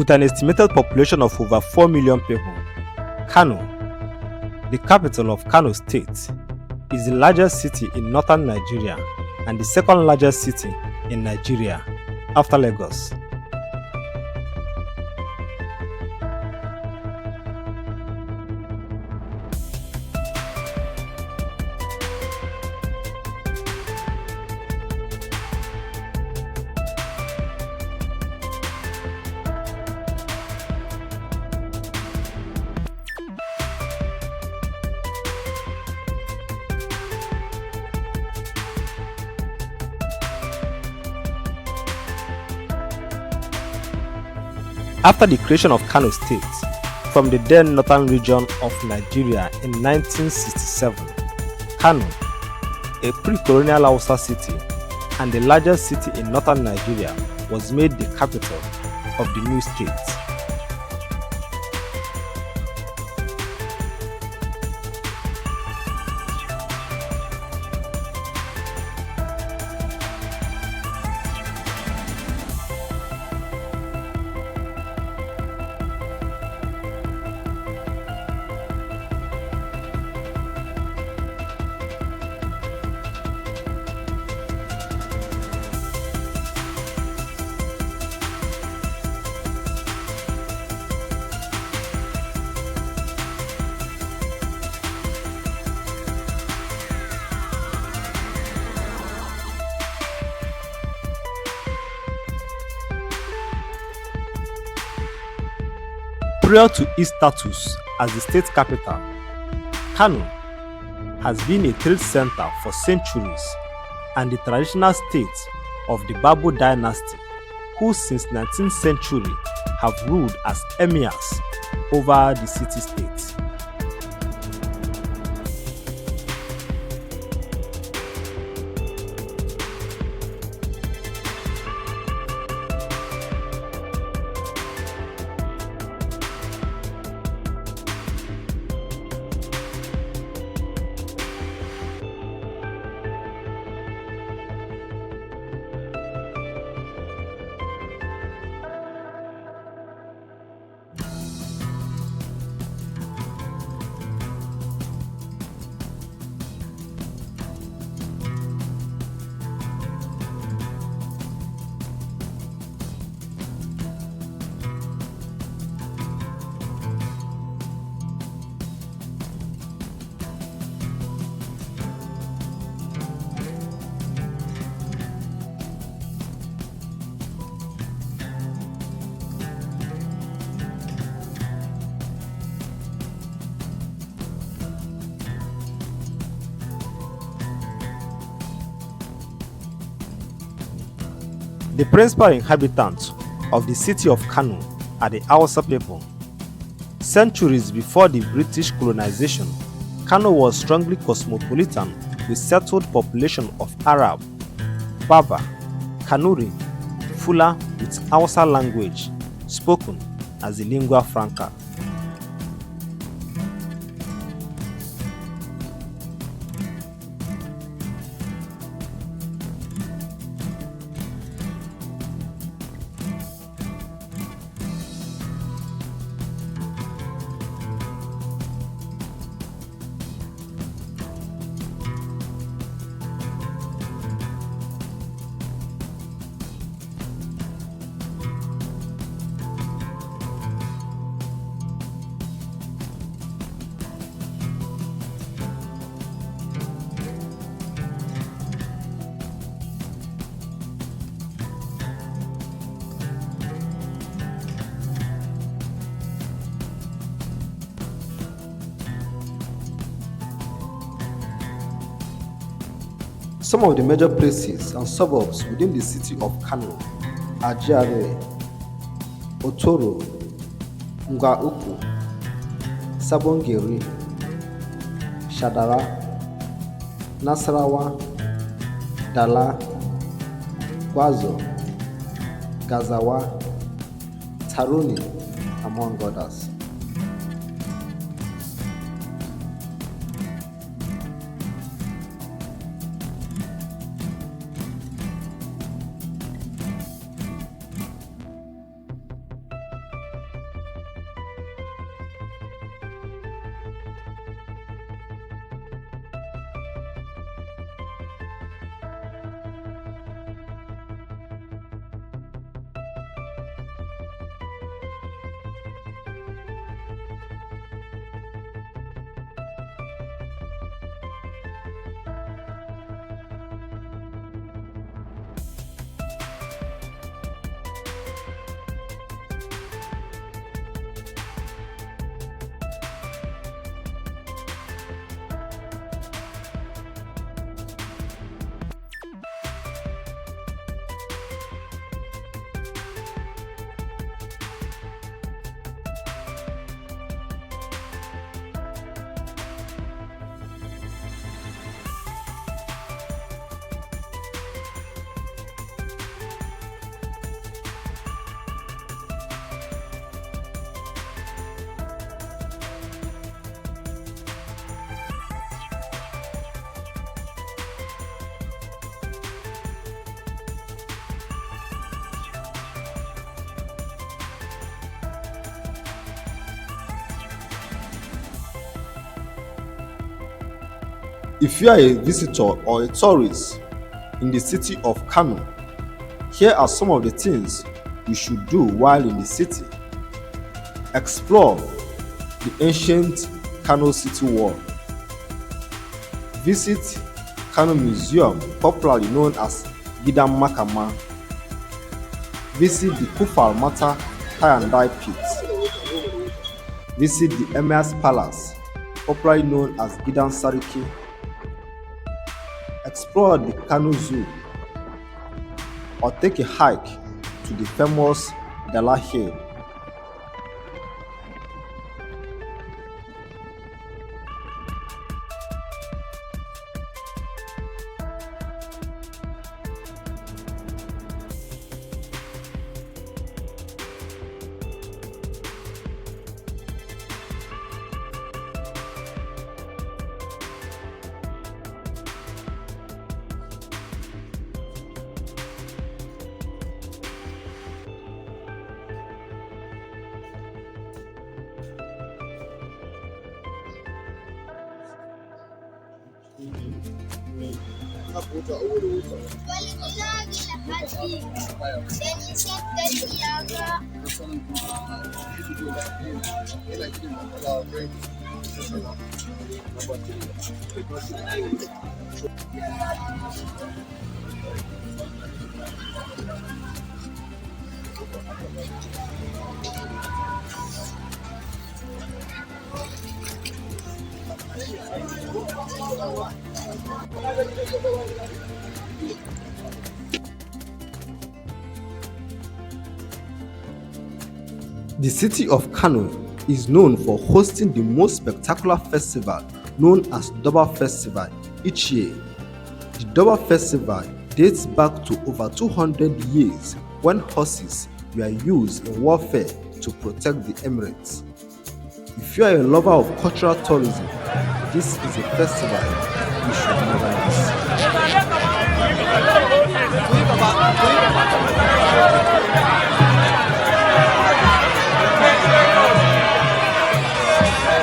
With an estimated population of over 4 million people, Kano, the capital of Kano State, is the largest city in northern Nigeria and the second largest city in Nigeria after Lagos. After the creation of Kano State from the then northern region of Nigeria in 1967, Kano, a pre-colonial Hausa city and the largest city in northern Nigeria, was made the capital of the new state. Prior to its status as the state capital, Kano has been a trade center for centuries and the traditional state of the Dabo dynasty, who since 19th century have ruled as emirs over the city-state. The principal inhabitants of the city of Kano are the Hausa people. Centuries before the British colonization, Kano was strongly cosmopolitan with settled population of Arab, Berber, Kanuri, Fula with Hausa language spoken as the lingua-franca. Some of the major places and suburbs within the city of Kano are Jare, Otoro, Ngwa-Ukwu, Sabongeri, Shadara, Nasarawa, Dala, Gwazo, Gazawa, Taruni, among others. If you are a visitor or a tourist in the city of Kano, here are some of the things you should do while in the city. Explore the ancient Kano City Wall. Visit Kano Museum, popularly known as Gidan Makama. Visit the Kufal Mata Tie and Dye Pit. Visit the Emir's Palace, popularly known as Gidan Sariki. Explore the Kano Zoo or take a hike to the famous Dala Hill. The city of Kano is known for hosting the most spectacular festival known as Durbar Festival each year. The Durbar Festival dates back to over 200 years when horses were used in warfare to protect the Emirates. If you are a lover of cultural tourism, this is a festival you should never miss.